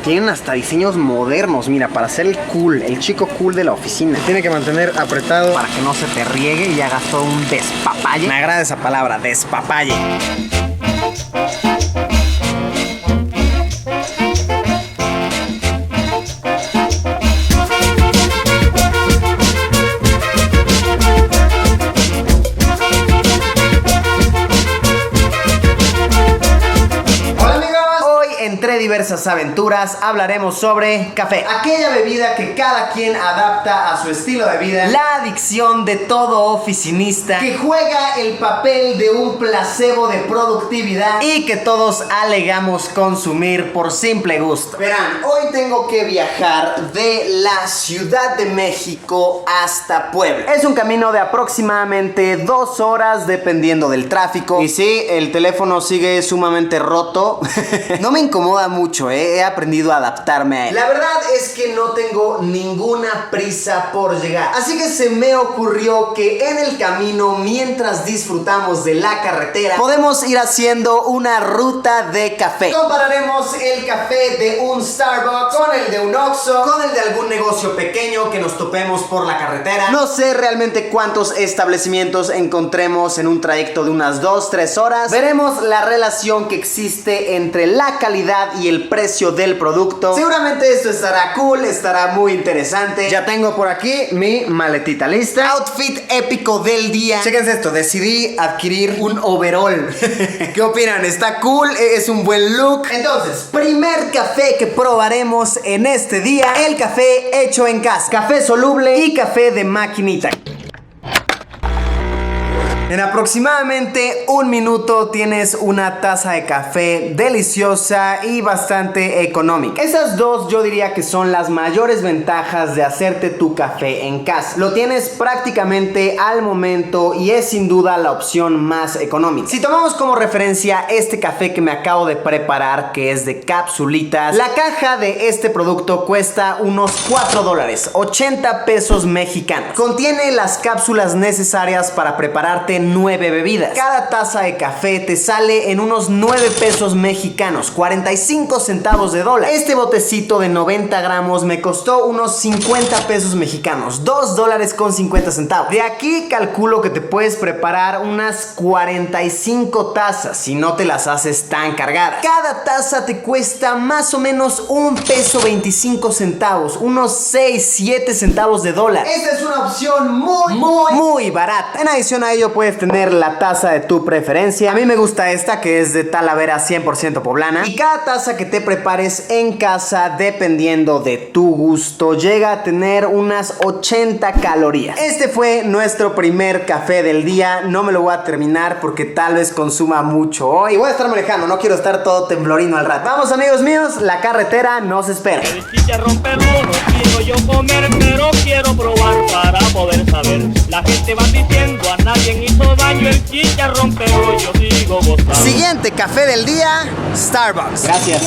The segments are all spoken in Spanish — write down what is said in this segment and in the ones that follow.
Tienen hasta diseños modernos, mira, para ser el cool, el chico cool de la oficina. Tiene que mantener apretado para que no se te riegue y hagas todo un despapalle. Me agrada esa palabra, despapalle. Entre diversas aventuras hablaremos sobre café, aquella bebida que cada quien adapta a su estilo de vida, la adicción de todo oficinista que juega el papel de un placebo de productividad y que todos alegamos consumir por simple gusto. Verán, hoy tengo que viajar de la Ciudad de México hasta Puebla. Es un camino de aproximadamente 2 horas dependiendo del tráfico. Y sí, el teléfono sigue sumamente roto. No me incomoda mucho, he aprendido a adaptarme a él. La verdad es que no tengo ninguna prisa por llegar, así que se me ocurrió que en el camino, mientras disfrutamos de la carretera, podemos ir haciendo una ruta de café. Compararemos el café de un Starbucks con el de un Oxxo, con el de algún negocio pequeño que nos topemos por la carretera. No sé realmente cuántos establecimientos encontremos en un trayecto de unas 2-3 horas. Veremos la relación que existe entre la calidad y el precio del producto. Seguramente esto estará cool, estará muy interesante. Ya tengo por aquí mi maletita lista. Outfit épico del día. Chéquense esto, decidí adquirir un overall. ¿Qué opinan? ¿Está cool? ¿Es un buen look? Entonces, primer café que probaremos en este día, el café hecho en casa. Café soluble y café de maquinita. En aproximadamente 1 minuto tienes una taza de café deliciosa y bastante económica. Esas dos yo diría que son las mayores ventajas de hacerte tu café en casa. Lo tienes prácticamente al momento y es sin duda la opción más económica. Si tomamos como referencia este café que me acabo de preparar, que es de capsulitas, la caja de este producto cuesta unos $4, 80 pesos mexicanos. Contiene las cápsulas necesarias para prepararte 9 bebidas. Cada taza de café te sale en unos 9 pesos mexicanos, 45 centavos de dólar. Este botecito de 90 gramos me costó unos 50 pesos mexicanos, $2.50. De aquí calculo que te puedes preparar unas 45 tazas si no te las haces tan cargadas. Cada taza te cuesta más o menos $1.25, unos 6-7 centavos de dólar. Esta es una opción muy barata. En adición a ello puedes tener la taza de tu preferencia. A mí me gusta esta, que es de Talavera 100% poblana. Y cada taza que te prepares en casa, dependiendo de tu gusto, llega a tener unas 80 calorías. Este fue nuestro primer café del día. No me lo voy a terminar porque tal vez consuma mucho hoy. Y voy a estar manejando, no quiero estar todo temblorino al rato. Vamos, amigos míos, la carretera nos espera. El chicharrón peruano quiero yo comer, pero quiero probar para poder saber. La gente va diciendo a nadie hizo daño el chicharrón, pero yo sigo gozando. Siguiente café del día, Starbucks. Gracias.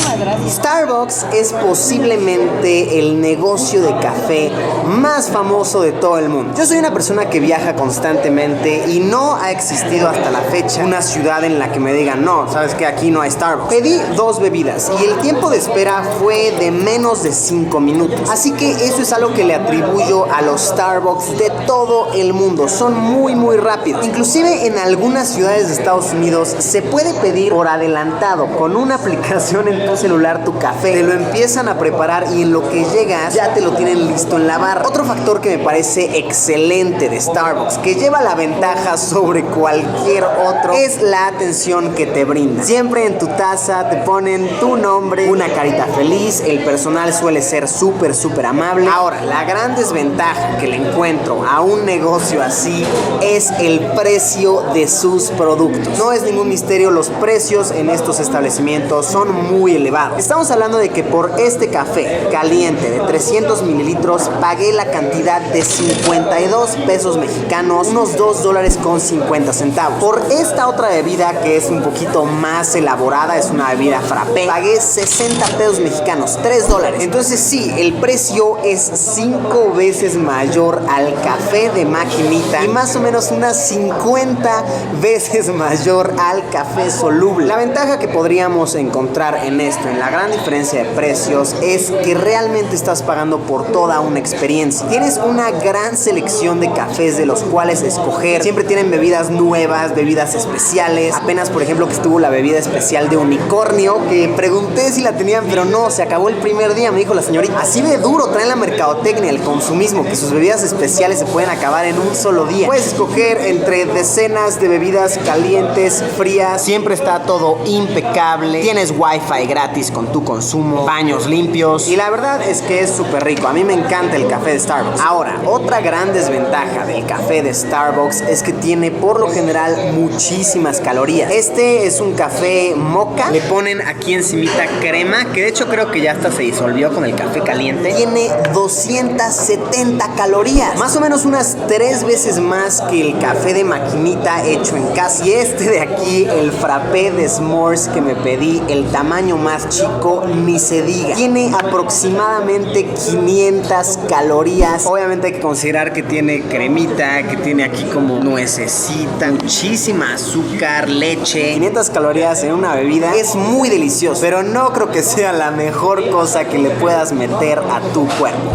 Starbucks es posiblemente el negocio de café más famoso de todo el mundo. Yo soy una persona que viaja constantemente y no ha existido hasta la fecha una ciudad en la que me digan, no, sabes que aquí no hay Starbucks. Pedí 2 bebidas y el tiempo de espera fue de menos de 5 minutos. Así que eso es algo que le atribuyo a los Starbucks de todo el mundo. Son muy rápidos. Inclusive en algunas ciudades de Estados Unidos se puede pedir por adelantado con una aplicación en tu celular tu café. Te lo empiezan a preparar y en lo que llegas ya te lo tienen listo en la barra. Otro factor que me parece excelente de Starbucks, que lleva la ventaja sobre cualquier otro, es la atención que te brinda. Siempre en tu taza te ponen tu nombre, una carita feliz, el personal suele ser súper amable. Ahora, la gran desventaja que le encuentro a un negocio así es el precio de sus productos. No es ningún misterio, los precios en estos establecimientos son muy elevados. Estamos hablando de que por este café caliente de 300 mililitros pagué la cantidad de 52 pesos mexicanos, unos $2.50. Por esta otra bebida que es un poquito más elaborada, es una bebida frappé, pagué 60 pesos mexicanos, $3. Entonces sí, el precio es 5 veces mayor al café de maquinita y más o menos unas 50 50 veces mayor al café soluble. La ventaja que podríamos encontrar en esto, en la gran diferencia de precios, es que realmente estás pagando por toda una experiencia. Tienes una gran selección de cafés de los cuales escoger. Siempre tienen bebidas nuevas, bebidas especiales. Apenas, por ejemplo, que estuvo la bebida especial de unicornio, que pregunté si la tenían, pero no, se acabó el primer día, me dijo la señorita. Así de duro traen la mercadotecnia, el consumismo, que sus bebidas especiales se pueden acabar en un solo día. Puedes escoger entre decenas de bebidas calientes, frías. Siempre está todo impecable. Tienes wifi gratis con tu consumo, baños limpios, y la verdad es que es súper rico. A mí me encanta el café de Starbucks. Ahora, otra gran desventaja del café de Starbucks es que tiene por lo general muchísimas calorías. Este es un café mocha. Le ponen aquí encimita crema, que de hecho creo que ya hasta se disolvió con el café caliente. Tiene 270 calorías, más o menos unas 3 veces más que el café de maquinita hecho en casa. Y este de aquí, el frappé de s'mores que me pedí, el tamaño más chico, ni se diga. Tiene aproximadamente 500 calorías. Obviamente hay que considerar que tiene cremita, que tiene aquí como nuececita, muchísima azúcar, leche. 500 calorías en una bebida es muy delicioso, pero no creo que sea la mejor cosa que le puedas meter a tu cuerpo.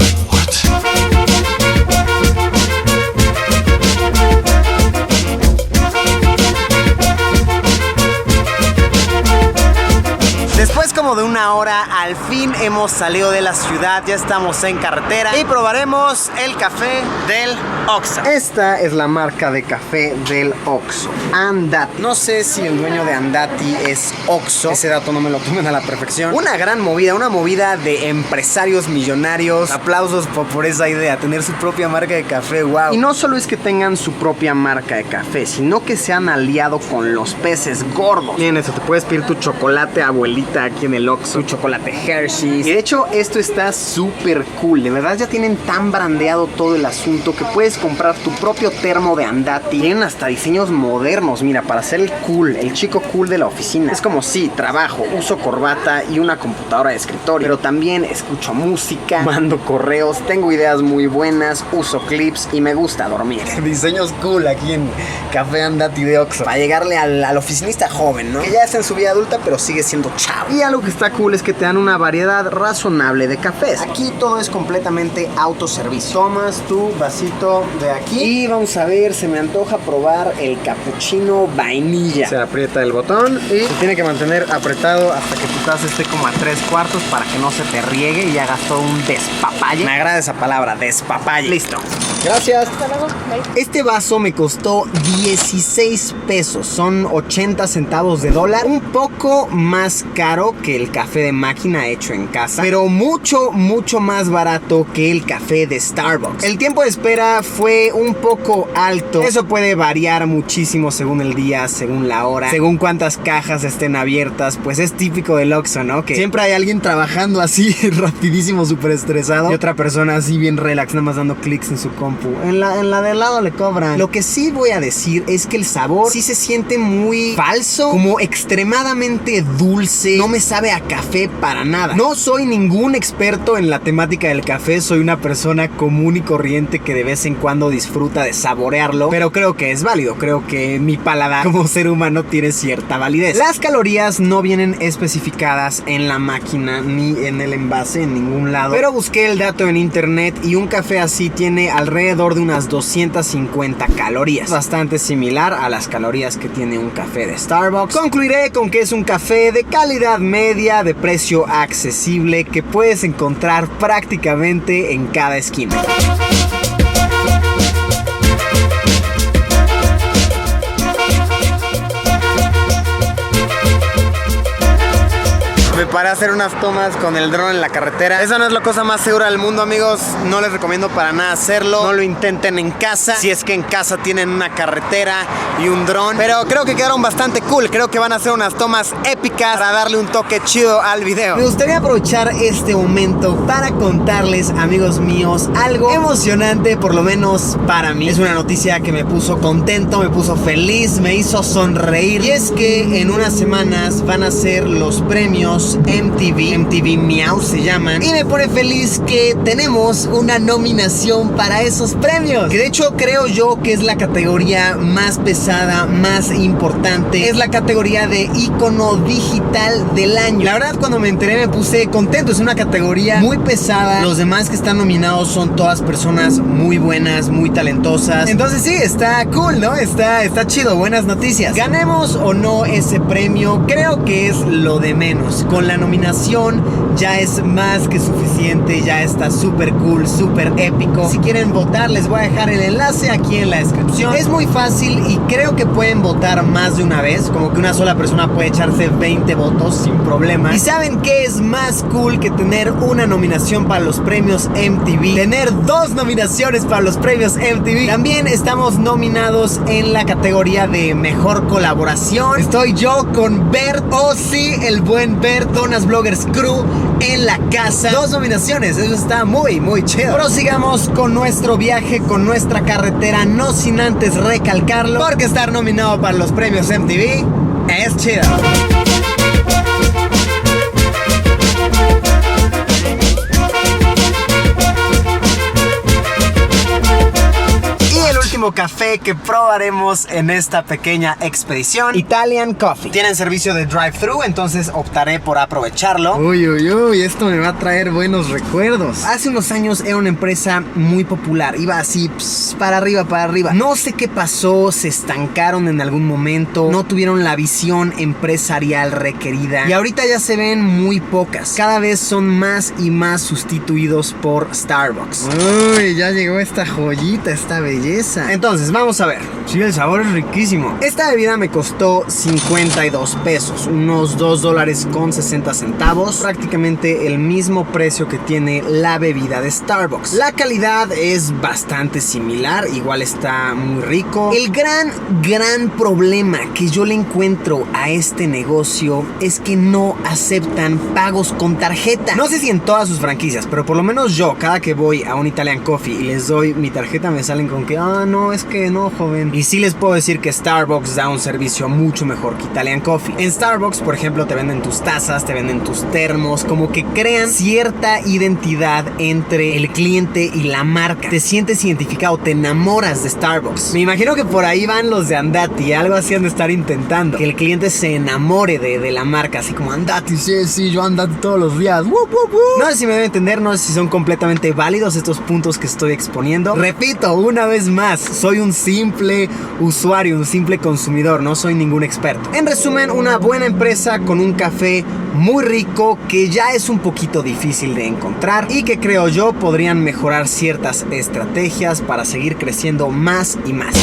Después como de una hora, al fin hemos salido de la ciudad, ya estamos en carretera y probaremos el café del Oxxo. Esta es la marca de café del Oxxo, Andati. No sé si el dueño de Andati es Oxxo, ese dato no me lo tomen a la perfección. Una gran movida, una movida de empresarios millonarios. Aplausos por esa idea, tener su propia marca de café, wow. Y no solo es que tengan su propia marca de café, sino que se han aliado con los peces gordos. Miren eso, te puedes pedir tu chocolate abuelita aquí en el Oxxo, tu chocolate Hershey's. Y de hecho esto está súper cool. De verdad ya tienen tan brandeado todo el asunto que puedes comprar tu propio termo de Andati. Tienen hasta diseños modernos, mira, para ser el cool, el chico cool de la oficina. Es como si trabajo, uso corbata y una computadora de escritorio, pero también escucho música, mando correos, tengo ideas muy buenas, uso clips y me gusta dormir. Diseños cool aquí en Café Andati de Oxxo, para llegarle al oficinista joven, ¿no? Que ya está en su vida adulta pero sigue siendo chavo. Y algo que está cool es que te dan una variedad razonable de cafés. Aquí todo es completamente autoservicio. Tomas tu vasito de aquí y vamos a ver, se me antoja probar el cappuccino vainilla. Se aprieta el botón y se tiene que mantener apretado hasta que tu taza esté como a 3/4 para que no se te riegue y hagas todo un despapalle. Me agrada esa palabra, despapalle. Listo. Gracias. Este vaso me costó 16 pesos. Son 80 centavos de dólar. Un poco más caro que el café de máquina hecho en casa, pero mucho más barato que el café de Starbucks. El tiempo de espera fue un poco alto. Eso puede variar muchísimo según el día, según la hora, según cuántas cajas estén abiertas. Pues es típico del Oxxo, ¿no? Que siempre hay alguien trabajando así rapidísimo, súper estresado, y otra persona así bien relax, nada más dando clics en su compu. En la del lado le cobran. Lo que sí voy a decir es que el sabor sí se siente muy falso, como extremadamente dulce. No me sabe a café para nada. No soy ningún experto en la temática del café, soy una persona común y corriente que de vez en cuando disfruta de saborearlo, pero creo que es válido. Creo que mi paladar como ser humano tiene cierta validez. Las calorías no vienen especificadas en la máquina ni en el envase en ningún lado, pero busqué el dato en internet y un café así tiene alrededor de unas 250 calorías, bastante similar a las calorías que tiene un café de Starbucks. Concluiré con que es un café de calidad media, de precio accesible, que puedes encontrar prácticamente en cada esquina. Me paré a hacer unas tomas con el dron en la carretera. Esa no es la cosa más segura del mundo, amigos. No les recomiendo para nada hacerlo. No lo intenten en casa, si es que en casa tienen una carretera y un dron. Pero creo que quedaron bastante cool. Creo que van a hacer unas tomas épicas para darle un toque chido al video. Me gustaría aprovechar este momento para contarles, amigos míos, algo emocionante, por lo menos para mí. Es una noticia que me puso contento, me puso feliz, me hizo sonreír. Y es que en unas semanas van a ser los premios MTV Miau se llaman. Y me pone feliz que tenemos una nominación para esos premios, que de hecho creo yo que es la categoría más pesada, más importante. Es la categoría de ícono digital del año. La verdad, cuando me enteré me puse contento. Es una categoría muy pesada. Los demás que están nominados son todas personas muy buenas, muy talentosas. Entonces sí, está cool, ¿no? Está chido, buenas noticias. Ganemos o no ese premio, creo que es lo de menos. Con la nominación ya es más que suficiente, ya está súper cool, súper épico. Si quieren votar, les voy a dejar el enlace aquí en la descripción. Es muy fácil y creo que pueden votar más de una vez, como que una sola persona puede echarse 20 votos sin problema. ¿Y saben qué es más cool que tener una nominación para los premios MTV? Tener 2 nominaciones para los premios MTV. También estamos nominados en la categoría de mejor colaboración. Estoy yo con Bert, oh sí, el buen Bert, Donas Bloggers Crew en la casa. 2 nominaciones, eso está muy, muy chido. Prosigamos con nuestro viaje, con nuestra carretera, no sin antes recalcarlo, porque estar nominado para los premios MTV es chido. Café que probaremos en esta pequeña expedición, Italian Coffee. Tienen servicio de drive-thru, entonces optaré por aprovecharlo. Uy, esto me va a traer buenos recuerdos. Hace unos años era una empresa muy popular, iba así para arriba. No sé qué pasó, se estancaron en algún momento, no tuvieron la visión empresarial requerida y ahorita ya se ven muy pocas. Cada vez son más y más sustituidos por Starbucks. Uy, ya llegó esta joyita, esta belleza. Entonces, vamos a ver. Sí, el sabor es riquísimo. Esta bebida me costó 52 pesos, unos $2.60, prácticamente el mismo precio que tiene la bebida de Starbucks. La calidad es bastante similar, igual está muy rico. El gran problema que yo le encuentro a este negocio es que no aceptan pagos con tarjeta. No sé si en todas sus franquicias, pero por lo menos yo, cada que voy a un Italian Coffee y les doy mi tarjeta, me salen con que, no, es que no, joven. Y sí les puedo decir que Starbucks da un servicio mucho mejor que Italian Coffee. En Starbucks, por ejemplo, te venden tus tazas, te venden tus termos, como que crean cierta identidad entre el cliente y la marca. Te sientes identificado, te enamoras de Starbucks. Me imagino que por ahí van los de Andati, algo así han de estar intentando, que el cliente se enamore de la marca, así como Andati, sí, yo Andati todos los días. No sé si me deben entender, no sé si son completamente válidos estos puntos que estoy exponiendo. Repito, una vez más, soy un simple usuario, un simple consumidor, no soy ningún experto. En resumen, una buena empresa con un café muy rico que ya es un poquito difícil de encontrar y que creo yo podrían mejorar ciertas estrategias para seguir creciendo más y más.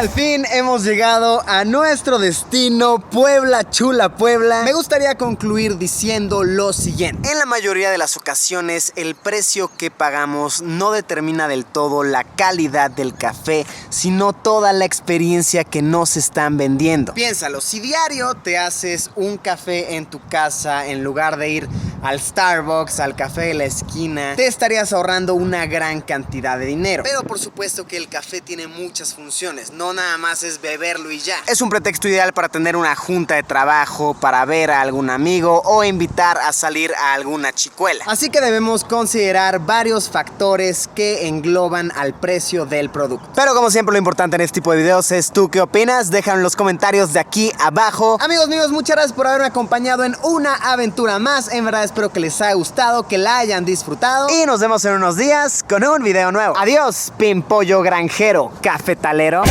Al fin hemos llegado a nuestro destino, Puebla, chula Puebla. Me gustaría concluir diciendo lo siguiente. En la mayoría de las ocasiones, el precio que pagamos no determina del todo la calidad del café, sino toda la experiencia que nos están vendiendo. Piénsalo, si diario te haces un café en tu casa, en lugar de ir al Starbucks, al café de la esquina, te estarías ahorrando una gran cantidad de dinero. Pero por supuesto que el café tiene muchas funciones, no nada más es beberlo y ya. Es un pretexto ideal para tener una junta de trabajo, para ver a algún amigo o invitar a salir a alguna chicuela. Así que debemos considerar varios factores que engloban al precio del producto. Pero como siempre, lo importante en este tipo de videos es tú qué opinas. Déjalo en los comentarios de aquí abajo. Amigos míos, muchas gracias por haberme acompañado en una aventura más. En verdad espero que les haya gustado, que la hayan disfrutado y nos vemos en unos días con un video nuevo. Adiós, pimpollo granjero, cafetalero.